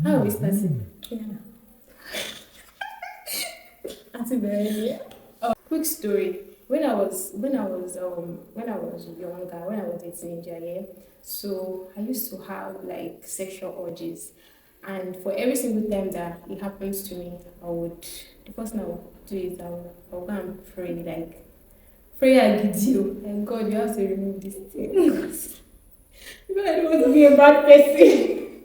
How is that? Yeah. That's very. Quick story. When I was younger, when I was a teenager, yeah. So I used to have like sexual urges, and for every single time that it happens to me, the first thing I would do is I would go and pray, like prayer video, and God, you have to remove this thing because I don't want to be a bad person.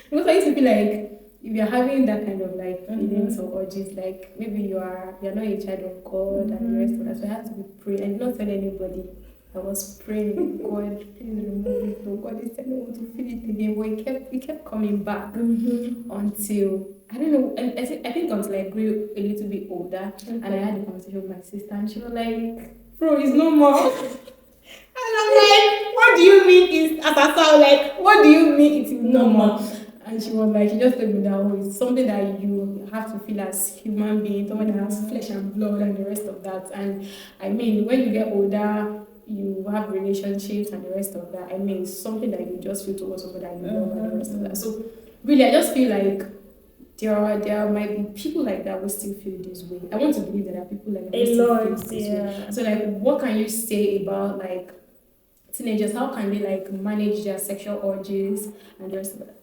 Because I used to feel like if you're having that kind of like feelings or urges, like maybe you're not a child of God and the rest of that. So I had to be praying. I did not tell anybody. I was praying, God, please remove it. Oh God, this time I don't want to feel it again. But it kept coming back until I don't know. And I think until I grew a little bit older and I had a conversation with my sister and she was like, bro, it's no more. And I'm like, what do you mean it's as I sound like, what do you mean it's normal? And she was like, she just told me that oh, it's something that you have to feel as human being, someone that has flesh and blood and the rest of that. And I mean, when you get older, you have relationships and the rest of that. I mean, it's something that you just feel towards someone that you love and the rest of that. So really, I just feel like there might be people like that who still feel this way. I want to believe that there are people like that who still feel this way. So like, what can you say about like teenagers? How can they like manage their sexual urges and the rest of that?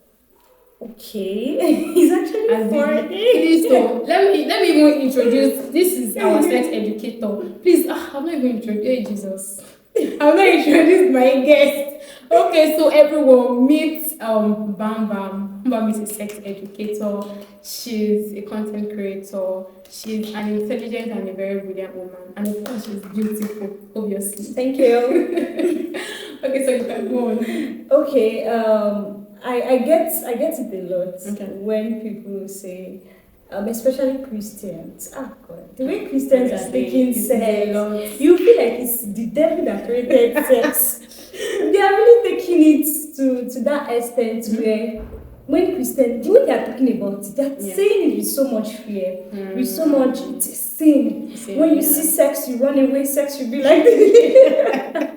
Okay, it's actually fun. Please, so let me even introduce. This is our sex educator. Please, I'm not even introduced. Hey, Jesus, I'm not introduced my guest. Okay, so everyone meet Bam. Bam is a sex educator. She's a content creator. She's an intelligent and a very brilliant woman, and of course, she's beautiful. Obviously, Thank you. okay, so you can go on. Okay, I get it a lot when people say, especially Christians. Ah, God, the way Christians are taking sex, you feel like it's the devil that created sex. They are really taking it to that extent where when Christians, the way they are talking about it, they're saying it with so much fear, with so much, it's a sin. When you see sex, you run away, sex should be like this.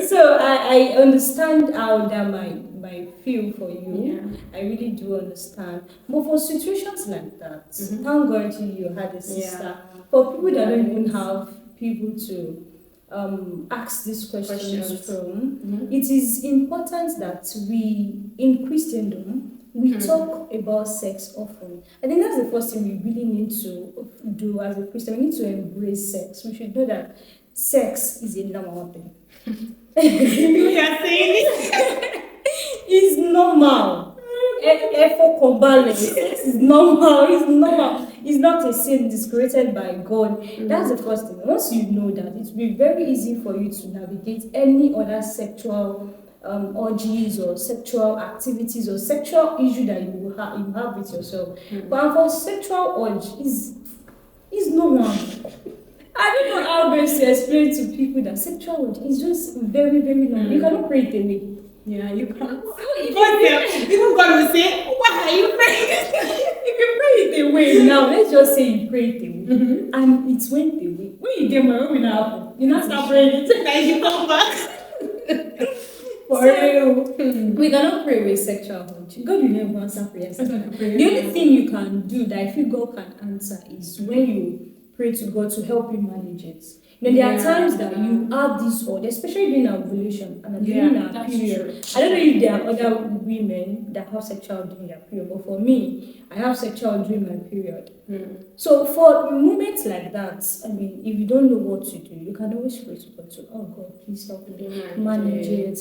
So I understand how that might feel for you. I really do understand. But for situations like that, thank God you had a sister. For people that don't even have people to ask these questions from, it is important that we, in Christendom, we talk about sex often. I think that's the first thing we really need to do as a Christian. We need to embrace sex. We should know that sex is a normal thing. You are saying it. It's normal. Sex is normal. It's normal. It's not a sin. It's created by God. That's the first thing. Once you know that, it will be very easy for you to navigate any other sexual urges or sexual activities or sexual issue that you have with yourself. But for sexual urge is normal. I don't know how best to explain to people that sexual urge is just very, very normal. You cannot pray it away. Yeah, you can't. Even God will say, why are you praying? If you pray it away now, let's just say you pray it away, and it went away. When you get my own happen, you not start praying it, then you come back. For real. We cannot pray with sexual urge. God will never answer prayers. The only thing you can do that I feel God can answer is when you pray to God to help you manage it. You know, there are times that you have this urge, especially during our ovulation and during our period. True. I don't know if there are other women that have sexual during their period, but for me, I have sexual during my period. So for moments like that, I mean, if you don't know what to do, you can always pray to God. Oh God, please help me manage it.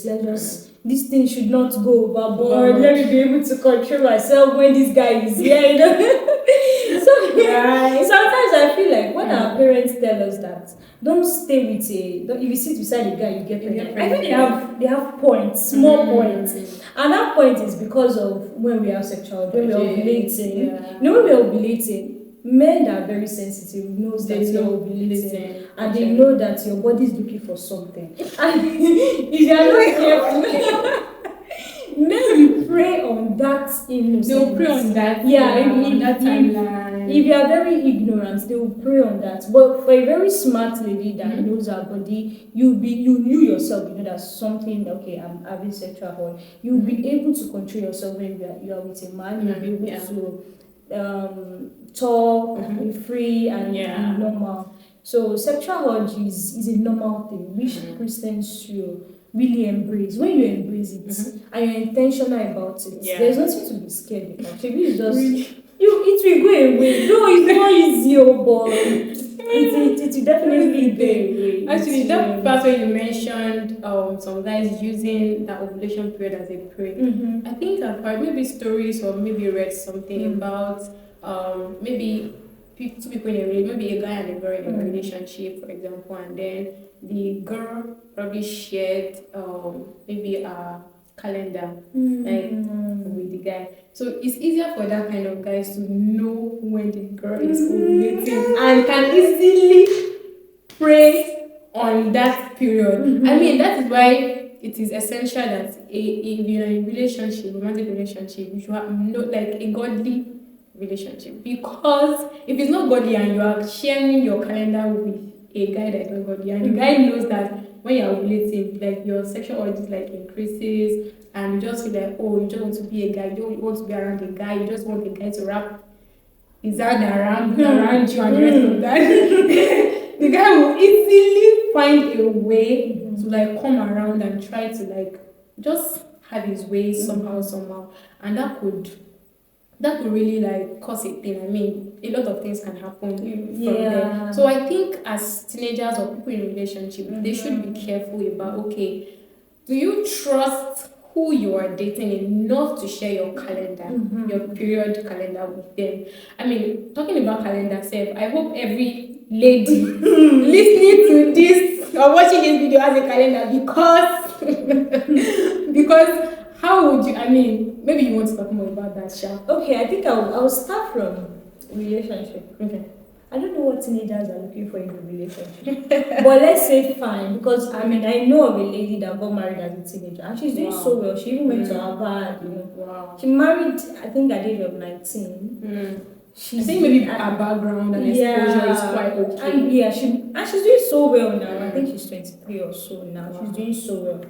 This thing should not go overboard. Let me be able to control myself when this guy is here. You know? Sometimes I feel like when our parents tell us that don't stay with if you sit beside a guy you get pregnant. I think they have points, small points, and that point is because of when we have sexual, when we are ovulating. You know, when we are ovulating, men that are very sensitive knows that you're ovulating, and they know that your body is looking for something. And if you are not careful, men prey on that innocence. They will prey on that. Yeah, on that timeline. If you are very ignorant, they will prey on that. But for a very smart lady that knows her body, you knew yourself. You know that something. Okay, I'm having sexual urge. You'll be able to control yourself when you are with a man. You'll be able to talk, free and normal. So sexual urge is a normal thing, which Christians should really embrace. When you embrace it and you're intentional about it, there's nothing to be scared about. Maybe it's just it will go away. No, it's not easy, but it will definitely go away. Actually, that part where you mentioned some guys using that ovulation period as a prey. I think I've heard maybe stories or maybe read something about maybe two people in a relationship, maybe a guy and a girl in a relationship, for example, and then the girl probably shared maybe a calendar with the guy. So it's easier for that kind of guys to know when the girl is ovulating and can easily prey on that period. I mean, that is why it is essential that if you're in a relationship, romantic relationship, you should have like a godly relationship, because if it's not godly and you are sharing your calendar with a guy that is not godly and the guy knows that when you're ovulating, like your sexual urge like increases and you just feel like, oh, you just want to be a guy, you don't want to be around a guy, you just want a guy to wrap his hand around you and the rest of that, the guy will easily find a way to like come around and try to like just have his way somehow, and that could really like cause a thing. I mean, a lot of things can happen from there. So I think as teenagers or people in relationship, they should be careful about, okay, do you trust who you are dating enough to share your calendar, your period calendar with them? I mean, talking about calendar self, I hope every lady listening to this or watching this video has a calendar, because how would you, I mean, maybe you want to talk more about that, Sha. Okay, I think I'll start from relationship. Okay. I don't know what teenagers are looking for in a relationship. But let's say fine, because I mean, I know of a lady that got married as a teenager and she's doing so well. She even went to Harvard, you know. Wow. She married, I think, at the age of 19. I think maybe her background and exposure is quite okay. And she's doing so well now. I think she's 23 or so now. Wow. She's doing so well.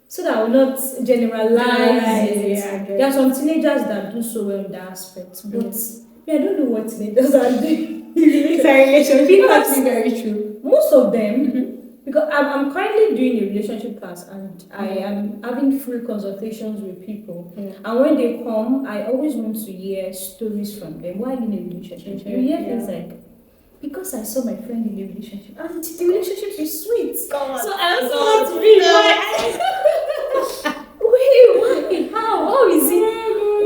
So that I will not generalize it. There are some teenagers that do so well in that aspect. But I don't know what teenagers are doing. It's a relationship. That's very true. Most of them, because I'm currently doing a relationship class and I am having free consultations with people. And when they come, I always want to hear stories from them. Why are you in a relationship? You hear things like, because I saw my friend in a relationship and the relationship is sweet. God. So I also want to be wait, why? How is it?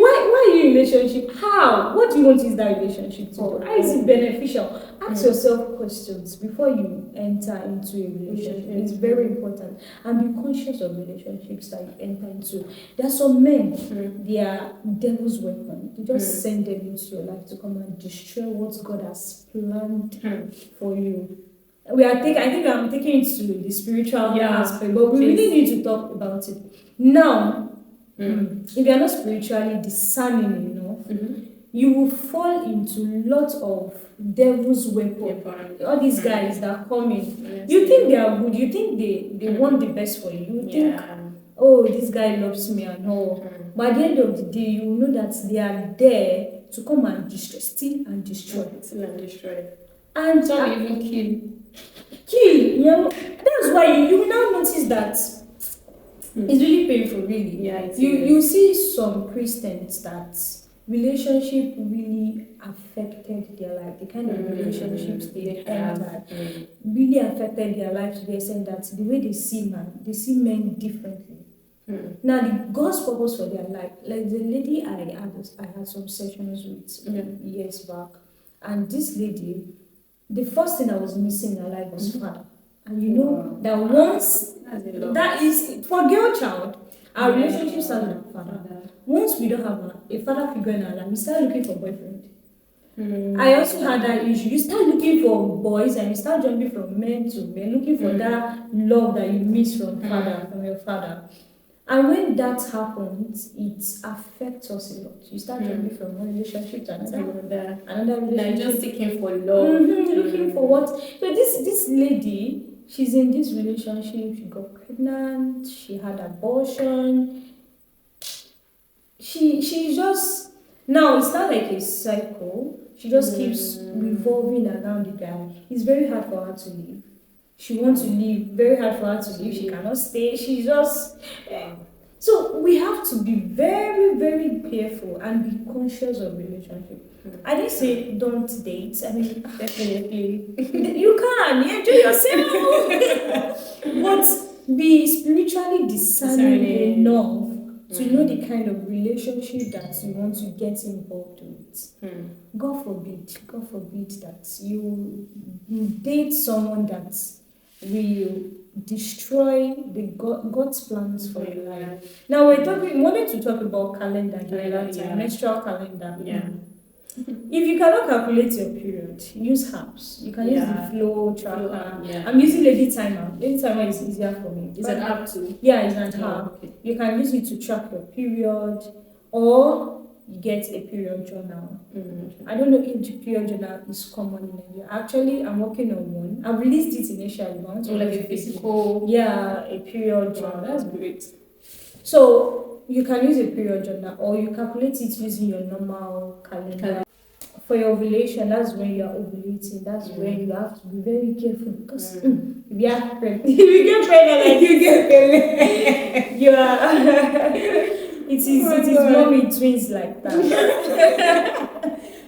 Why are you in a relationship? How? What do you want to use that relationship to do? How is it beneficial? Ask yourself questions before you enter into a relationship. It's very important. And be conscious of relationships that you enter into. There are some men, they are devil's weapon. They just send them into your life to come and destroy what God has planned for you. I think I'm taking it to the spiritual aspect, but we really need to talk about it. Now, if you are not spiritually discerning enough, you will fall into lots of devil's weapon. All these guys that are coming, you think they are good, you think they want the best for you. You think, oh, this guy loves me and all. But at the end of the day, you know that they are there to come and destroy, steal and destroy. And some even kill. You know, that's why you now notice that it's really painful, really. Yeah, you see some Christians that relationship really affected their life. The kind of relationships they entered really affected their life to the extent that the way they see men differently. Now, God's purpose for their life, like the lady I had some sessions with years back, and this lady, the first thing I was missing in her life was father. And you know that once that is for girl child, our relationship starts with father. Once we don't have a father figure in our life, we start looking for boyfriend. I also had that issue. You start looking for boys and you start jumping from men to men, looking for that love that you miss from your father. And when that happens, it affects us a lot. You start jumping from one relationship to another Like relationship. just seeking for love. Looking for what? So this lady, she's in this relationship, she got pregnant, she had abortion. She just, now it's not like a cycle. She just keeps revolving around the guy. It's very hard for her to leave. She wants to leave. Very hard for her to leave. She cannot stay. She just. So we have to be very, very careful and be conscious of relationship. I didn't say don't date. I mean, Definitely. you can enjoy yourself, but be spiritually discerning enough to know the kind of relationship that you want to get involved with. God forbid that you date someone that will destroy God's plans for your life. Now we wanted to talk about calendar menstrual calendar. Yeah. If you cannot calculate your period, use apps. You can use the flow tracker. Yeah. I'm using Lady Timer. Lady Timer is easier for me. It's an app too. Yeah, it's an app. Okay. You can use it to track your period, or you get a period journal. I don't know if the period journal is common in Nigeria. Actually, I'm working on one. I released it initially once. Like a physical. Yeah, a period journal. That's great. So you can use a period journal, or you calculate it using your normal calendar. For your ovulation, that's when you are ovulating. That's when you have to be very careful, because if you are pregnant, if you get pregnant and you get pregnant, you are. It is mommy twins like that.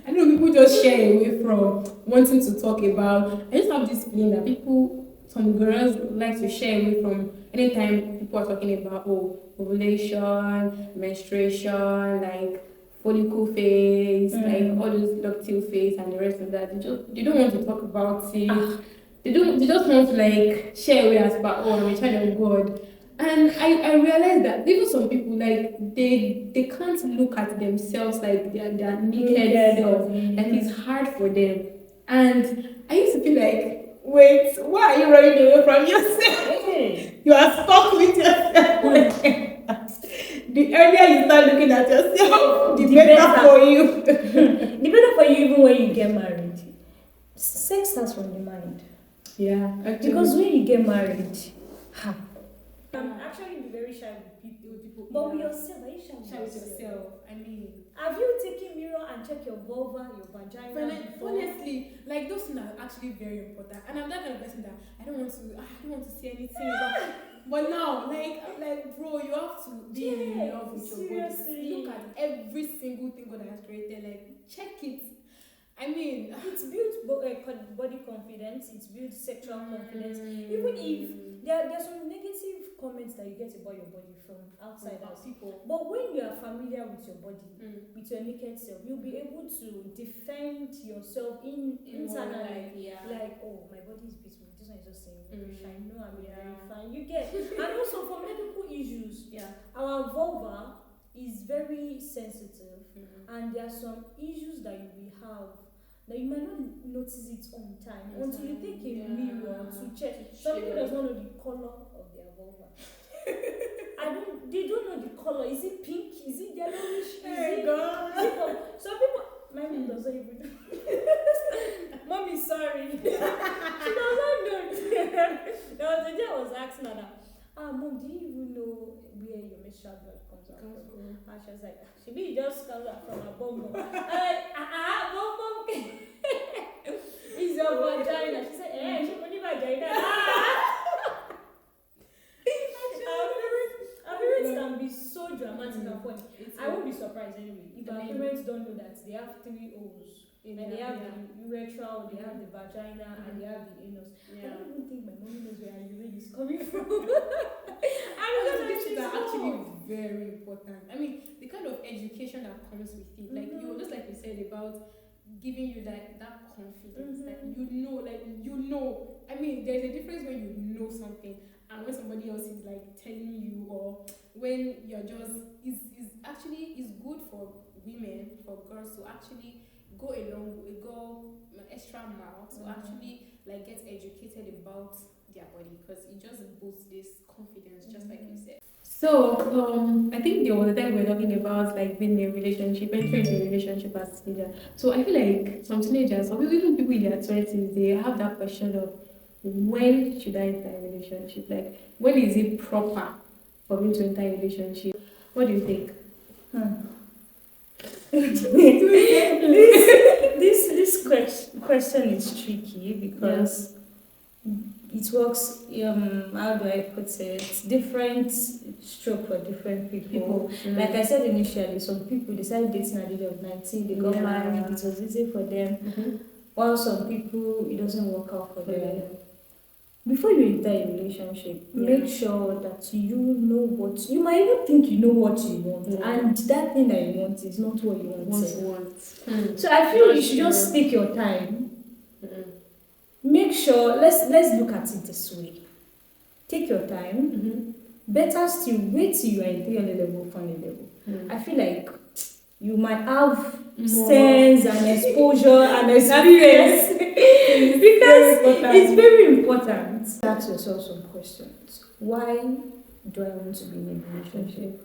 I know people just shy away from wanting to talk about. I just have this feeling that some girls like to shy away from anytime people are talking about ovulation, menstruation, like follicle phase, like all those luteal phase and the rest of that. They don't want to talk about it. They just want to like share away as per I'm a child of God. And I realized that even some people, like they can't look at themselves like they're naked self. Like it's hard for them. And I used to feel like, wait, why are you running away from yourself? You are stuck with yourself. The earlier you start looking at yourself, the better for you. The better for you even when you get married. Sex starts from the mind. Yeah. Actually. Because when you get married, actually be very shy with people. But with yourself, are you shy with yourself? I mean, have you taken mirror and checked your vulva, your vagina before? Honestly, like those things are actually very important. And I'm that kind of person that I don't want to see anything about. But now, like bro, you have to be in love with your body. Look at every single thing God has created. Like check it. I mean, it builds body confidence, it builds sexual confidence. Even if there are some negative comments that you get about your body from outside people, but when you are familiar with your body, with your naked self, you'll be able to defend yourself internally. Like, oh, my body is beautiful. This one is just saying, I know I'm very fine. You get, and also for medical issues, our vulva is very sensitive, and there are some issues that you will have that you might not notice it on time until you take a mirror to check. Some people does not know the color of their vulva. They don't know the color. Is it pink? Is it yellowish? Some people, my mom doesn't even know. Mommy, sorry. She does not know. There was a day I was asking her that, Mom, do you even know where your menstrual blood comes out from? And she was like, she just comes out from her bum. I'm like, bum. It's your vagina. She said, she put your vagina. Our parents can be so dramatic and funny. I won't be surprised anyway if our parents don't know that they have 3 O's. And they have the urethral, they have the vagina, and they have the anus. I don't even think my mom knows where her urine is coming from. These things are actually very important. I mean, the kind of education that comes with it, like just like you said about giving you that confidence, that you know. I mean, there's a difference when you know something and when somebody else is like telling you, or when you're just is good for women, for girls to actually go an extra mile to actually like get educated about their body, because it just boosts this confidence, just like you said. So, I think there was a time we were talking about like being in a relationship, entering into a relationship as a teenager. So I feel like some teenagers, or even people in their twenties, they have that question of when should I enter a relationship? Like when is it proper for me to enter a relationship? What do you think? This question is tricky because it works. How do I put it? Different stroke for different people. Like I said initially, some people decide dating at the age of 19. They got married. It was easy for them. While some people it doesn't work out for them. Before you enter a relationship, make sure that you know what you might even think you know what you want, and that thing that you want is not what you want. So I feel you should just take your time. Make sure. Let's look at it this way. Take your time. Better still, wait till you are in 300 level, 400 level. I feel like you might have sense and exposure and experience because it's very important. Ask yourself some questions. Why do I want to be in a relationship?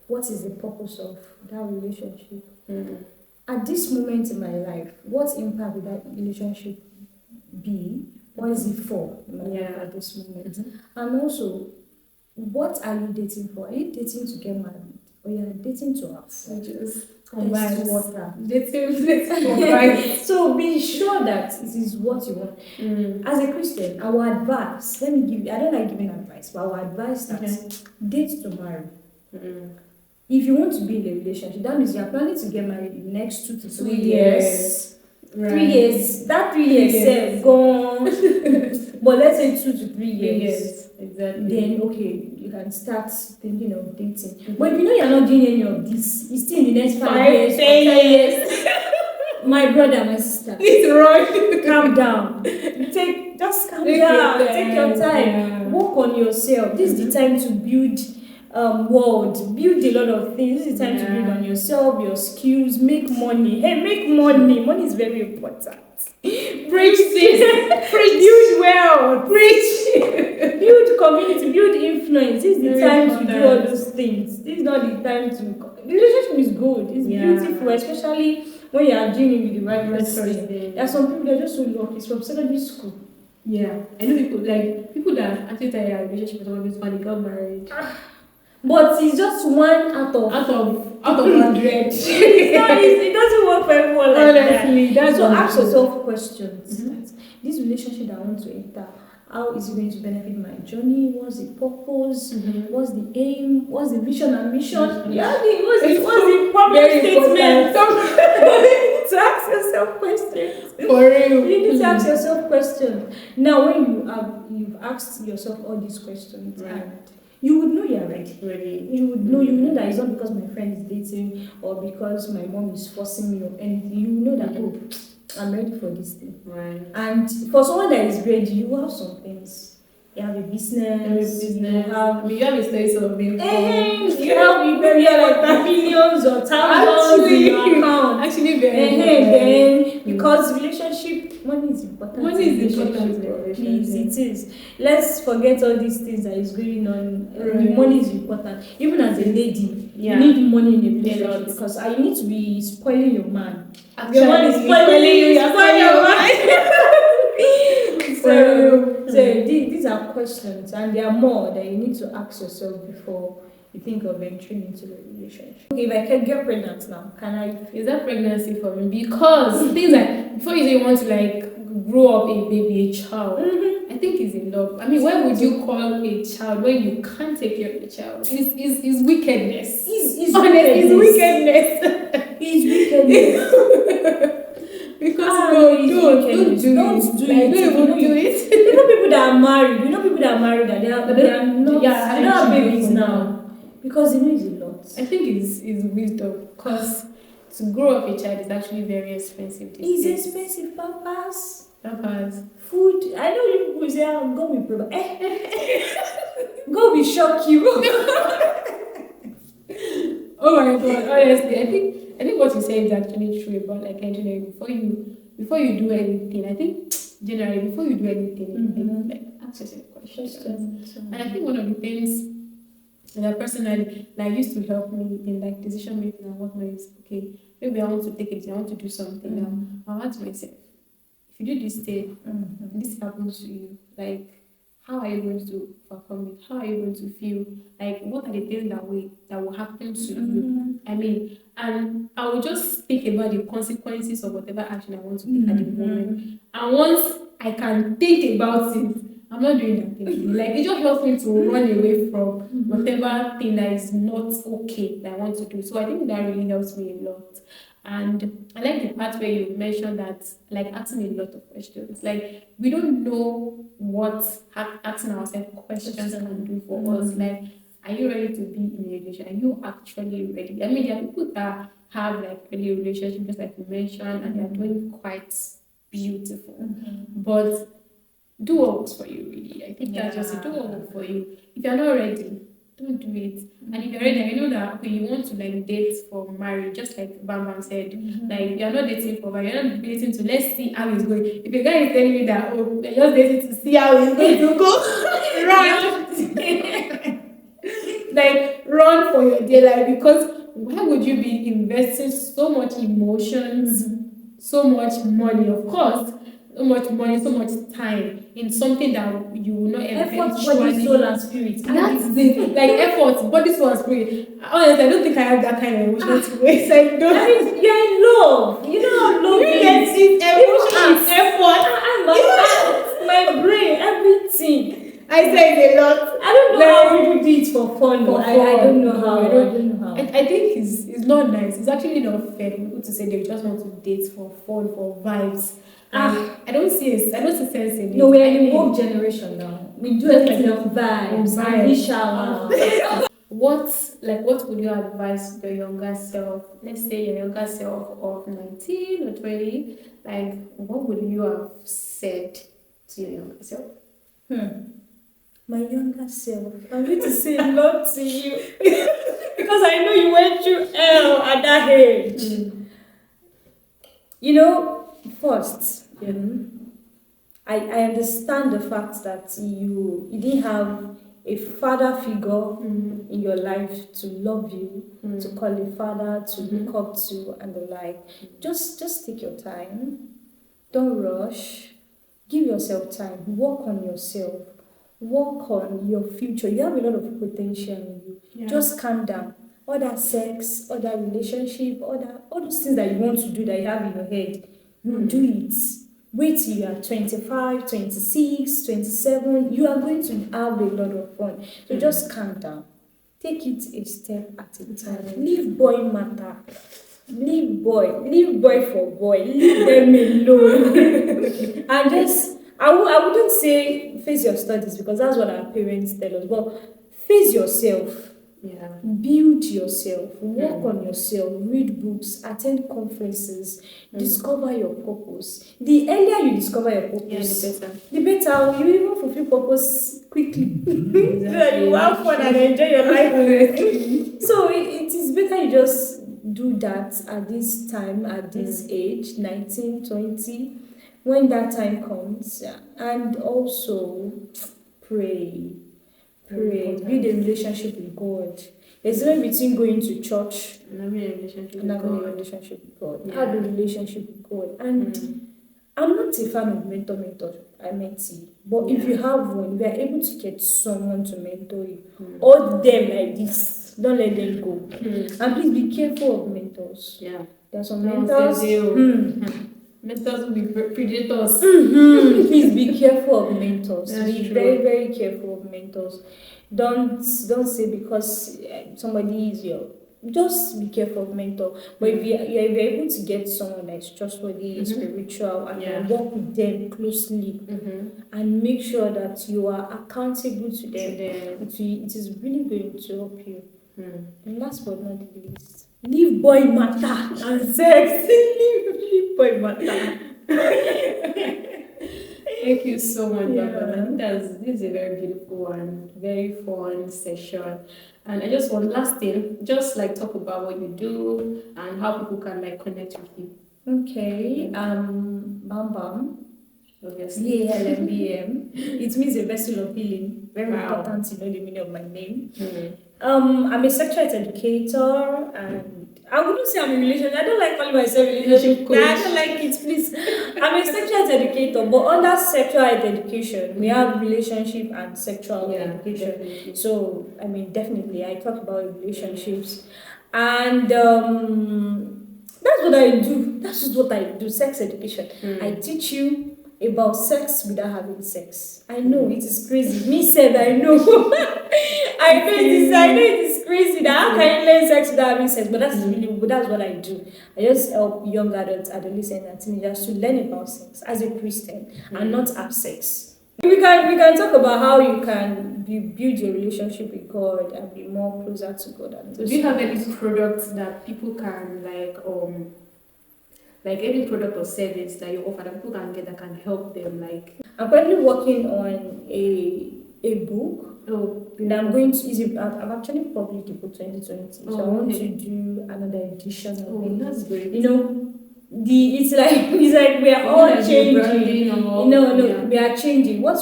What is the purpose of that relationship? At this moment in my life, what impact will that relationship be? What is it for in my life at this moment? And also, what are you dating for? Are you dating to get married? Or you are dating to have fun? Combine water. Combine. So be sure that it is what you want. As a Christian, our advice, I don't like giving advice, but our advice that date to marry. If you want to be in a relationship, that means you are planning to get married in the next 2 to 3 years. 3 years. That 3 years gone. But let's say 2 to 3 years. Exactly. Then you can start thinking of dating. But if you know you're not doing any of this, it's still in the next 5 years, 10 years. My brother, my sister, it's right. Calm down. Just calm down. Take your time. Work on yourself. This is the time to build build a lot of things. This is the time to build on yourself, your skills, make money. Hey, make money. Money is very important. Preach this. Preach. Build wealth. Preach. Build community. Build influence. This is the time to do all those things. This is not the time to. The relationship is good. It's beautiful, especially when you are dealing with the right person. There are some people that are just so lucky. It's from secondary school. I know people that actually tell their relationship with someone when they got married. But it's just one out of 100. It doesn't work for everyone like that. So ask yourself questions. This relationship that I want to enter, how is it going to benefit my journey? What's the purpose? What's the aim? What's the vision and mission? What's the problem statement? To ask yourself questions. For real. You need to ask yourself questions. Now when you've asked yourself all these questions, and you would know you're ready. You would know that it's not because my friend is dating or because my mom is forcing me or anything. You know that I'm ready for this thing. And for someone that is ready, you have some things. You have a business. You have a space of income. You have millions or thousands in your account. Actually, then because relationship, money is important. Money is important. Please, it is. Let's forget all these things that is going on. Money is important. Even as a lady, you need money in a relationship because you need to be spoiling your man. Your man is spoiling you. You spoil your man. So these are questions, and there are more that you need to ask yourself before you think of entering into the relationship. Okay, if I can get pregnant now, can I? Is that pregnancy for me? Because things like before you say you want to grow up a baby, a child, I think it's enough. I mean, why would you call a child when you can't take care of the child? It's wickedness. It's wickedness. It's wickedness. Because don't do it. You know people that are married. You know people that are married that they are not. They don't have babies now because it means a lot. I think it's wisdom because to grow up a child is actually very expensive. It's expensive, pampers, food. I know you people say, "Go with problem." Go with shock you. Oh my God! Honestly, I think what you say is actually true about engineering. Before you do anything, I think generally before you do anything, ask yourself questions. And I think one of the things And that personally, like, used to help me in like decision making and whatnot is okay. Maybe I want to take it. I want to do something now. I'll ask myself, if you do this thing, this happens to you, like, how are you going to overcome it? How are you going to feel? Like, what are the things that will happen to you? I mean, and I will just think about the consequences of whatever action I want to take at the moment. And once I can think about it, I'm not doing that thing. Like, it just helps me to run away from whatever thing that is not okay that I want to do. So I think that really helps me a lot. And I like the part where you mentioned that, like, asking a lot of questions. Like, we don't know what asking ourselves questions can do for us. Like, are you ready to be in a relationship? Are you actually ready? I mean, there are people that have like early relationship, just like you mentioned, and they are doing quite beautiful. But do what works for you, really. I think that's just it. Do what works for you. If you're not ready, don't do it. And if you're ready, I know that okay, you want to like date for marriage, just like Balmbam said. Like, you're not dating for marriage, you're not dating to let's see how it's going. If a guy is telling you that oh, you're just dating to see how it's going to go, run. Like, run for your dear life, because why would you be investing so much emotions, so much money, of course, so much money, so much time in something that you will not effort, body, soul, and spirit. That's it. Like, effort, body, soul, and spirit. Honestly, I don't think I have that kind of emotion to waste. I don't. I mean, you're in love. You know how love is. It's emotion, it's effort. My brain, everything. I say it a lot. I don't know how people do it for fun. I don't know how. I don't know how. I think it's not nice. It's actually not fair for people to say they just want to date for fun, for vibes. I don't see sense in it. No, we're in a woke generation now. We do everything of vibes. We shall. What would you advise your younger self? Let's say your younger self of 19 or 20. Like, what would you have said to your younger self? My younger self. I'm going to say a lot to you because I know you went through hell at that age. You know, first, I understand the fact that you didn't have a father figure in your life to love you, to call a father, to look up to, and the like. Just take your time. Don't rush. Give yourself time. Work on yourself. Work on your future. You have a lot of potential in you. Yeah. Just calm down. All that sex, all that relationship, all those things that you want to do that you have in your head, you do it. Wait till you are 25, 26, 27. You are going to have a lot of fun. So just calm down. Take it a step at a time. Leave boy matter. Leave boy for boy. Leave them alone. And just, I wouldn't say face your studies because that's what our parents tell us, but face yourself. Yeah. Build yourself, work on yourself, read books, attend conferences, discover your purpose. The earlier you discover your purpose, the better. You even fulfill purpose quickly. Exactly. So that you have fun and enjoy your life. So it is better you just do that at this time, at this age, 19, 20, when that time comes. And also pray. Build a relationship with God. There's a difference between going to church and having a relationship with God. Yeah. Have a relationship with God. And I'm not a fan of mentor, I mentee. But if you have one, you are able to get someone to mentor you. Hold them like this. Don't let them go. And please be careful of mentors. Yeah. There are some mentors. Mentors will be predators. Please be careful of mentors. Be very, very careful of mentors. Don't say because somebody is your. Just be careful of mentor. But if you're able to get someone that's trustworthy, spiritual, and work with them closely, and make sure that you are accountable to them, it is really going to help you. And last but not least, leave boy matter and sex. Leave boy matter. Thank you so much, Baba. I think this is a very beautiful one, very fun session. And I just want last thing, just like talk about what you do and how people can like connect with you. Okay. Balmbam. Obviously. BALMBM. It means a vessel of healing. Very important to know the meaning of my name. I'm a sexual educator, and I wouldn't say I'm a relationship. I don't like calling myself a relationship coach. I don't like it, please. I'm a sexual educator, but under sexual education, we have relationship and sexual education. Definitely. So, I mean, definitely, I talk about relationships, and that's what I do. That's just what I do. Sex education. I teach you about sex without having sex. I know it is crazy. Me said I know. I know it is crazy that how can you learn sex without having sex? But that's what I do. I just help young adults, adolescents, and teenagers to learn about sex as a Christian and not have sex. We can talk about how you can build your relationship with God and be more closer to God. And do you have any products that people can like any product or service that you offer that people can get that can help them? Like, I'm currently working on a book. And I'm going to. I've actually published the book 2020, so I want to do another edition of it. That's great. You know, it's like we are all changing. We are changing. What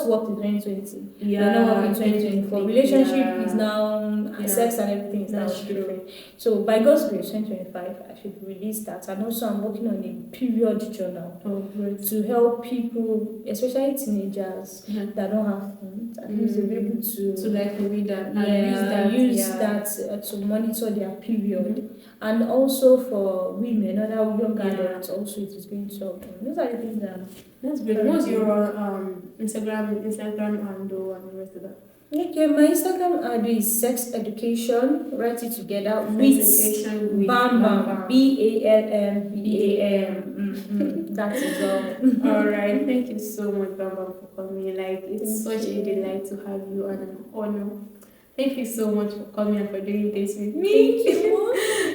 worked in 2020? Yeah, not working in 2024. Relationship is now sex and everything is now different. So by God's grace, 2025, I should release that. And also, I'm working on a period journal to help people, especially teenagers that don't have phones, at least they'll be able to like read that. Use that to monitor their period. And also for women, other young adults, also it is going to help them. Those are the things that. That's great. What's your Instagram handle and the rest of that? Okay, my Instagram handle is sex education. Write it together with Balmbam, BALMBAM. That is all. All right. Thank you so much, Balmbam, for coming. Like, it's such a delight to have you and an honor. Thank you so much for coming and for doing this with me.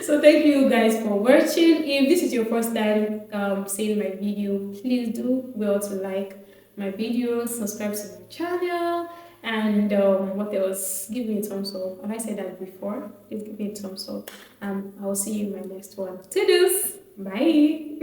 So thank you guys for watching. If this is your first time seeing my video, please do well to like my videos, subscribe to my channel, and what else? Give me a thumbs up. Have I said that before? Please give me a thumbs up. I will see you in my next one. Toodles! Bye!